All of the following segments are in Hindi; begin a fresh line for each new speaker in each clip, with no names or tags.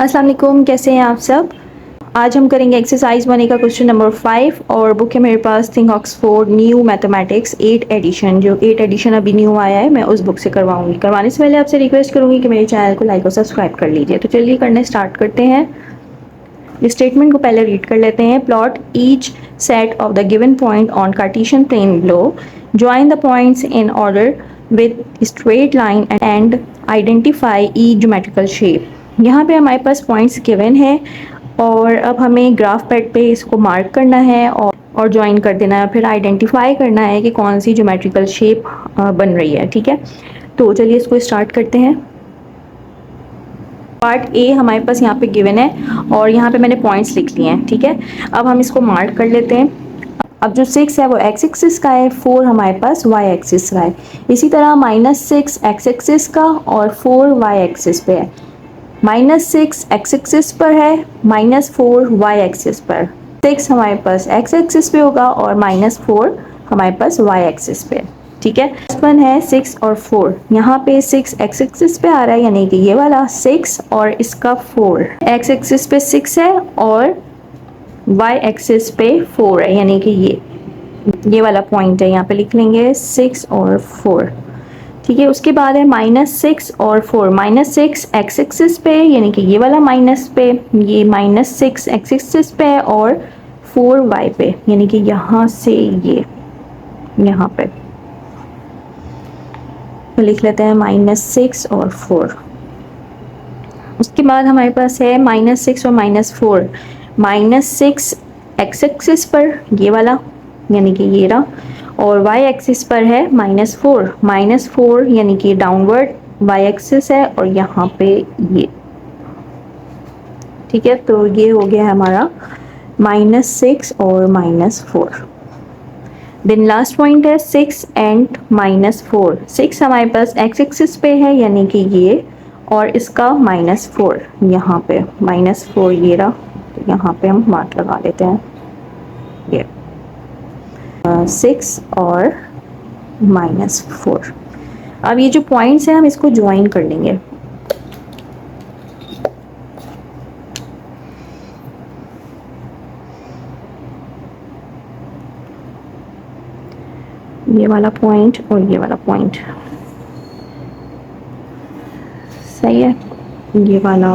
अस्सलाम वालेकुम, कैसे हैं आप सब। आज हम करेंगे एक्सरसाइज 1 का क्वेश्चन नंबर 5 और बुक है मेरे पास think Oxford new mathematics 8 edition. जो 8 एडिशन अभी न्यू आया है मैं उस बुक से करवाऊंगी। करवाने से पहले आपसे रिक्वेस्ट करूंगी कि मेरे चैनल को लाइक और सब्सक्राइब कर लीजिए। तो चलिए करने स्टार्ट करते हैं। इस स्टेटमेंट को पहले रीड कर लेते हैं। Plot each set of the given point on Cartesian plane below, join the points in order with straight line and identify each geometrical shape. यहाँ पे हमारे पास पॉइंट्स गिवन है और अब हमें ग्राफ पैड पे इसको मार्क करना है और ज्वाइन कर देना है, फिर आइडेंटिफाई करना है कि कौन सी ज्योमेट्रिकल शेप बन रही है। ठीक है, तो चलिए इसको स्टार्ट करते हैं। पार्ट ए हमारे पास यहाँ पे गिवन है और यहाँ पे मैंने पॉइंट्स लिख लिए हैं। ठीक है, अब हम इसको मार्क कर लेते हैं। अब जो 6 है वो एक्स एक्सिस का है, 4 हमारे पास वाई एक्सिस का है। इसी तरह -6 एक्स एक्सिस का और 4 वाई एक्सिस पे है। -6 एक्स एक्सिस पर है, -4 वाई एक्सिस पर। 6 हमारे पास एक्स एक्सिस पे होगा और -4 हमारे पास वाई एक्सिस पे। ठीक है, फर्स्ट वन है 6 और 4। यहाँ पे 6 एक्स एक्सिस पे आ रहा है, यानी कि ये वाला 6 और इसका 4। एक्स एक्सिस पे 6 है और वाई एक्सिस पे 4 है, यानी कि ये वाला पॉइंट है। यहाँ पे लिख लेंगे 6 और 4। ठीक है, उसके बाद है -6 और 4। -6 एक्स एक्सिस पे, यानी कि ये वाला माइनस पे, ये -6 एक्स एक्सिस पे और 4 वाई पे, यानी कि यहाँ से ये यहाँ पे तो लिख लेते हैं -6 और 4। उसके बाद हमारे पास है -6 और -4। -6 एक्स एक्सिस पर ये वाला, यानी कि ये रहा, और वाई एक्सिस पर है -4। -4 यानी कि डाउनवर्ड वाई एक्सिस है और यहाँ पे ये। ठीक है, तो ये हो गया हमारा -6 और -4। देन लास्ट पॉइंट है 6 एंड -4। 6 हमारे पास एक्स एक्सिस पे है, यानी कि ये, और इसका -4 यहाँ पे। -4 ये रहा, तो यहाँ पे हम मार्क लगा लेते हैं। ये 6 और -4। अब ये जो पॉइंट्स हैं हम इसको ज्वाइन कर लेंगे। ये वाला पॉइंट और ये वाला पॉइंट, सही है। ये वाला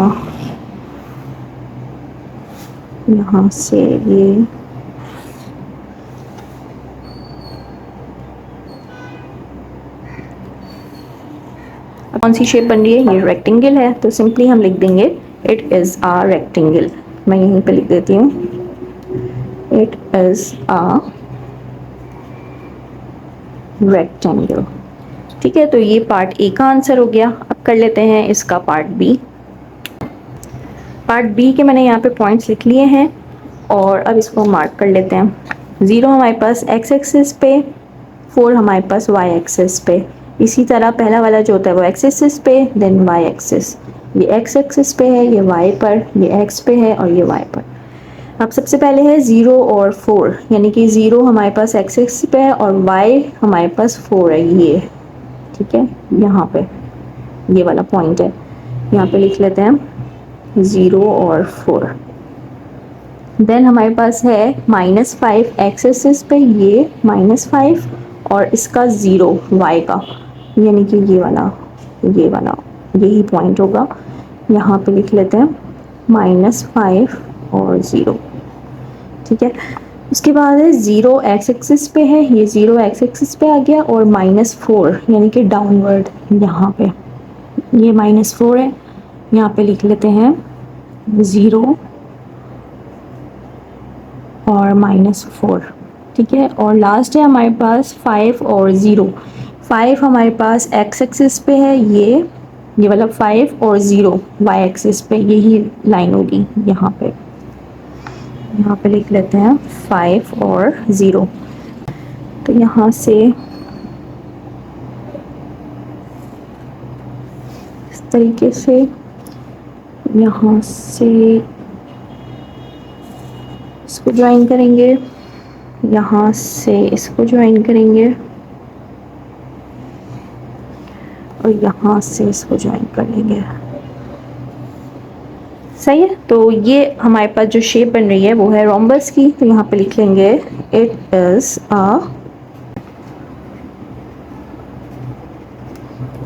यहाँ से ये, कौन सी शेप बन रही है? ये रेक्टेंगल है, तो सिंपली हम लिख देंगे इट इज अ रेक्टेंगल। मैं यहीं पे लिख देती हूँ, इट इज अ रेक्टेंगल। ठीक है, तो ये पार्ट ए का आंसर हो गया। अब कर लेते हैं इसका पार्ट बी। पार्ट बी के मैंने यहाँ पे पॉइंट्स लिख लिए हैं और अब इसको मार्क कर लेते हैं। 0 हमारे पास एक्स एक्सिस पे, 4 हमारे पास वाई एक्सिस पे। इसी तरह पहला वाला जो होता है वो एक्स एक्सिस पे, देन वाई एक्सिस। ये एक्स एक्सिस पे है, ये वाई पर, ये एक्स पे है और ये वाई पर। अब सबसे पहले है 0 और 4, यानी कि 0 हमारे पास एक्स एक्सिस पे है और वाई हमारे पास 4 है, ये। ठीक है, यहाँ पे ये वाला पॉइंट है, यहाँ पे लिख लेते हैं 0 और 4। देन हमारे पास है -5 एक्स एक्सिस पे, ये -5 और इसका 0 वाई का, यानी कि ये वाला यही पॉइंट होगा। यहाँ पे लिख लेते हैं -5 और 0। ठीक है, उसके बाद है 0 एक्स एक्सिस पे है, ये 0 एक्स एक्सिस पे आ गया और -4 यानी कि डाउनवर्ड यहाँ पे ये -4 है। यहाँ पे लिख लेते हैं 0 और -4। ठीक है, और लास्ट है हमारे पास 5 और 0। 5 हमारे पास एक्स एक्सिस पे है, ये वाला 5 और 0 वाई एक्सिस पे, यही लाइन होगी यहाँ पे। यहाँ पे लिख लेते हैं 5 और 0। तो यहाँ से इस तरीके से, यहाँ से इसको ज्वाइन करेंगे, यहाँ से इसको ज्वाइन करेंगे और यहाँ से इसको ज्वाइन कर लेंगे। सही है। तो ये हमारे पास जो शेप बन रही है वो है रोम्बस की, तो यहाँ पे लिख लेंगे इट इज अ,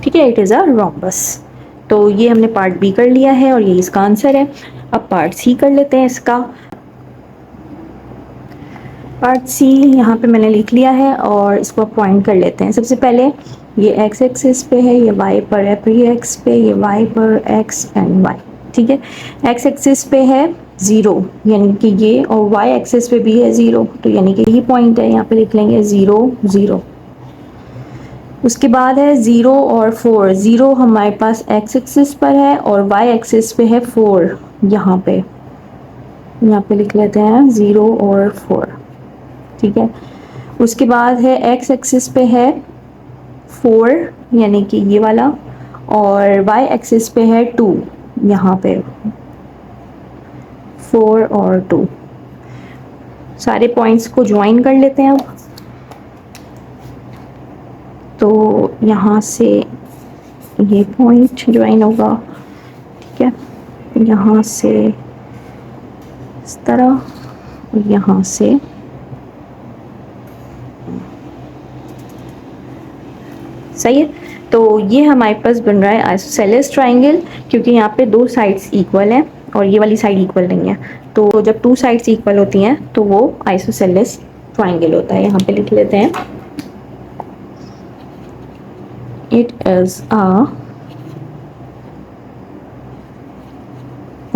ठीक है, इट इज अ रोम्बस। तो ये हमने पार्ट बी कर लिया है और ये इसका आंसर है। अब पार्ट सी कर लेते हैं इसका। पार्ट सी यहाँ पे मैंने लिख लिया है और इसको पॉइंट कर लेते हैं। सबसे पहले ये एक्स एक्सिस पे है, ये वाई पर है, फिर ये एक्स पे, ये वाई पर, एक्स एंड वाई। ठीक है, एक्स एक्सिस पे है 0 यानी कि ये, और वाई एक्सिस पे भी है 0, तो यानी कि यही पॉइंट है, यहाँ पे लिख लेंगे 0 0। उसके बाद है 0 और 4। 0 हमारे पास एक्स एक्सिस पर है और वाई एक्सिस पे है 4, यहाँ पे लिख लेते हैं 0 और 4। ठीक है, उसके बाद है एक्स एक्सिस पे है 4 यानी कि ये वाला, और वाई एक्सिस पे है 2, यहाँ पे 4 और 2। सारे पॉइंट्स को ज्वाइन कर लेते हैं अब। तो यहाँ से ये पॉइंट ज्वाइन होगा, ठीक है, यहाँ से इस तरह, और यहाँ से सही है। तो ये हमारे पास बन रहा है आइसोसेलेस ट्राइंगल, क्योंकि यहाँ पे दो साइड्स इक्वल हैं और ये वाली साइड इक्वल नहीं है। तो जब टू साइड्स इक्वल होती हैं तो वो आइसोसेलेस ट्राइंगल होता है। यहाँ पे लिख लेते हैं it is a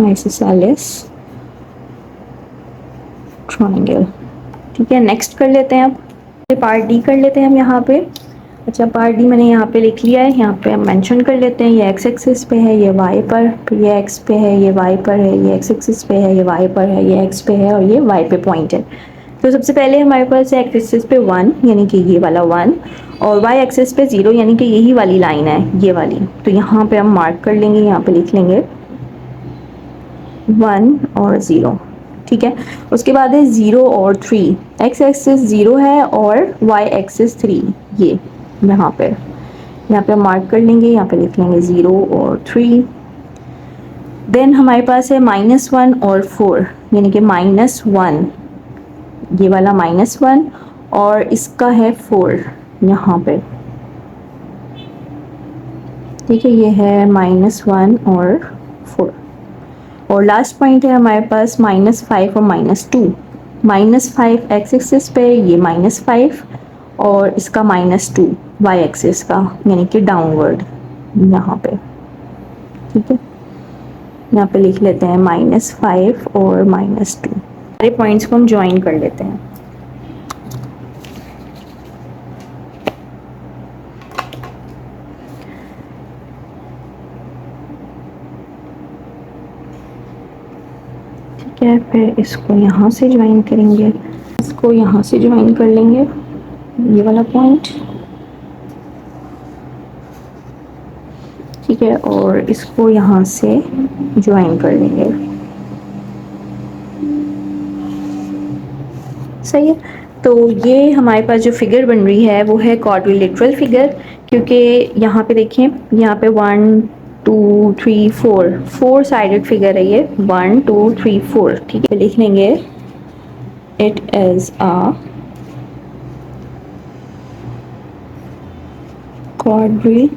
isosceles triangle. ठीक है, नेक्स्ट कर लेते हैं। अब पार्ट डी कर लेते हैं हम यहाँ पे। अच्छा, पार्ट डी मैंने यहाँ पे लिख लिया है, यहाँ पे हम मेंशन कर लेते हैं। ये एक्स एक्सिस पे है, ये वाई पर, फिर ये एक्स पे है, ये वाई पर है, ये एक्स एक्सिस पे है, ये वाई पर है, ये एक्स पे है और ये वाई पे पॉइंट है। तो सबसे पहले हमारे पास है एक्स एक्सिस पे 1 यानी कि ये वाला 1, और वाई एक्सिस पे 0 यानी कि यही वाली लाइन है, ये वाली। तो यहाँ पे हम मार्क कर लेंगे, यहाँ पे लिख लेंगे 1 और 0। ठीक है, उसके बाद है 0 और 3। एक्स एक्सिस 0 है और वाई एक्सिस 3, ये यहाँ पे मार्क कर लेंगे, यहाँ पे लिख लेंगे 0 और 3। देन हमारे पास है -1 और 4 यानी कि -1, ये वाला -1 और इसका है 4 यहाँ पे। ठीक है, ये है -1 और 4। और लास्ट पॉइंट है हमारे पास -5 और -2। -5 एक्स एक्सिस पे, ये -5 और इसका -2 वाई एक्सिस का, यानी कि डाउनवर्ड यहाँ पे। ठीक है, यहाँ पे लिख लेते हैं -5 और -2। सारे पॉइंट्स को हम ज्वाइन कर लेते हैं। ठीक है, फिर इसको यहाँ से ज्वाइन करेंगे, इसको यहाँ से ज्वाइन कर लेंगे, ये वाला पॉइंट। ठीक है, और इसको यहाँ से ज्वाइन कर लेंगे। सही है। तो ये हमारे पास जो फिगर बन रही है वो है क्वाड्रिलेटरल फिगर, क्योंकि यहाँ पे देखिए, यहाँ पे 1 2 3 4 साइडेड फिगर है ये, 1 2 3 4। ठीक है, लिख लेंगे इट इज अ क्वाड्रिलेटरल।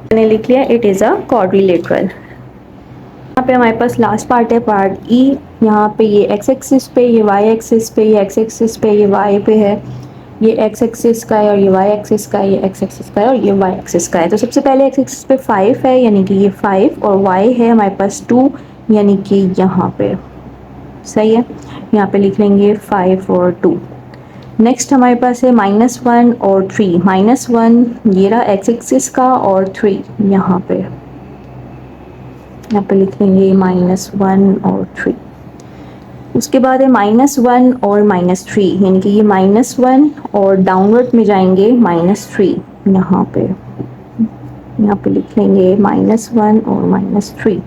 मैंने लिख लिया इट इज अ क्वाड्रिलेटरल। यहाँ पे हमारे पास लास्ट पार्ट है पार्ट ई। यहाँ पे ये एक्स एक्सिस पे, ये वाई एक्सिस पे, ये एक्स एक्सिस पे, ये वाई पे है, ये एक्स एक्सिस का है और ये वाई एक्सिस का है, ये एक्स एक्सिस का है और ये वाई एक्सिस का है। तो सबसे पहले एक्स एक्सिस पे 5 है यानी कि ये 5, और वाई है हमारे पास 2 यानी कि यहाँ पे। सही है, यहाँ पे लिख लेंगे 5 और 2। नेक्स्ट हमारे पास है -1 और 3। -1 ये रहा एक्स एक्सिस का और 3 यहाँ पे लिख लेंगे -1 और 3। उसके बाद है -1 और -3 यानी कि ये -1 और डाउनवर्ड में जाएंगे -3, यहाँ पे लिख लेंगे -1 और -3।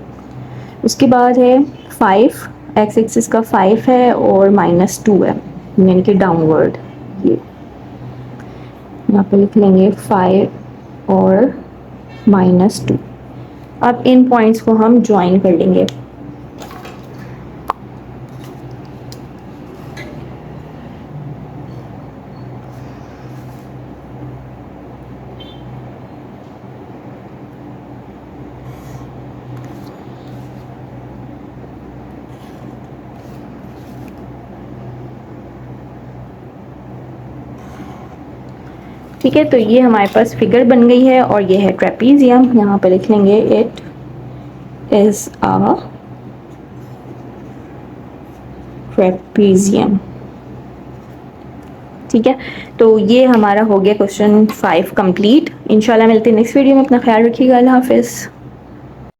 उसके बाद है 5, एक्स एक्सिस का 5 है और -2 है यानी कि डाउनवर्ड, ये यहाँ पे लिख लेंगे 5 और -2। अब इन पॉइंट्स को हम ज्वाइन कर लेंगे। ठीक है, तो ये हमारे पास फिगर बन गई है और ये है ट्रेपीजियम। यहाँ पे लिख लेंगे इट इज अ ट्रेपीजियम। ठीक है, तो ये हमारा हो गया क्वेश्चन 5 कंप्लीट। इंशाल्लाह मिलते हैं नेक्स्ट वीडियो में। अपना ख्याल रखिएगा। अल्लाह हाफिज़।